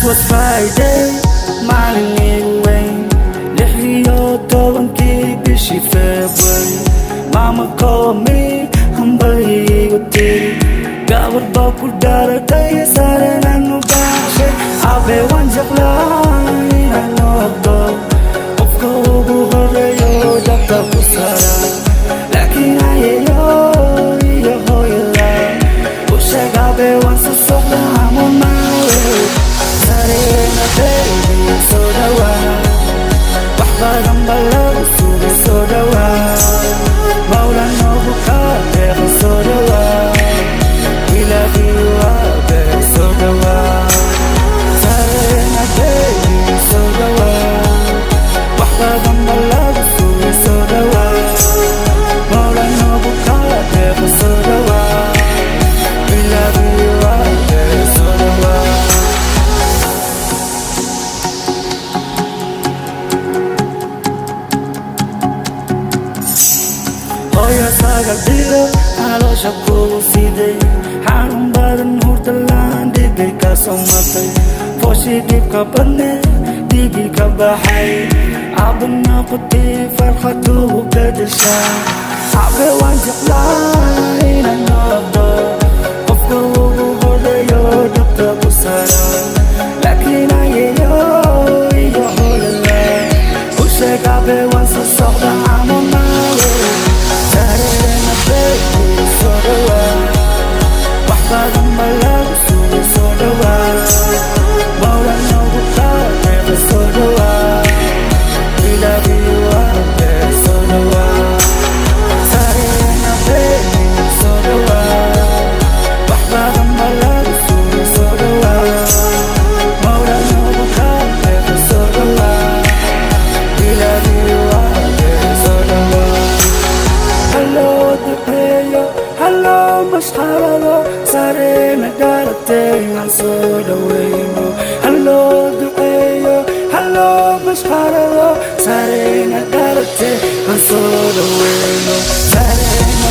was Friday, morning rain. Lihyo toban ki bishi February. Mama called me, humble gote. Gawar bapu dara tay sare nanu bashe. Ave wanjakla ina nodo. Ofko buhore yo dakta pusara. Lakin aye yo hoyla. Ushe gabe wansa sokla amon mawe. Sare na baby sodawa. Wahba gambala usube sodawa. Maula no bukate sodawa. We love you abe sodawa. Sare na baby sodawa. Wahba gambala usube sodawa. Maula no bukate sodawa. We love you abe sodawa. Oya saga dilo, halo shaku side. Hanum badan hurtalan digi ka somate. Foshi dip ka panne, digi ka bahay. Abna pati farhatu kadisha. Abe wanjak ina nodo. Ofko hode yo dakta pusara. Lakin aye yo hola. Ushe gabe wansa sokda amon mawe. Sarena baby sodawa. Wahba gambala usube sodawa. Maula no bukate sodawa. We love you abe sodawa. Sarena baby sodawa. Wahba gambala usube sodawa. Maula no bukate sodawa. We love you abe sodawa. Hello dupeyo, hello mashharado. Sarena darate an sodawayno. Hello dupeyo, hello mashharado. Sarena darate an sodawayno. Sarena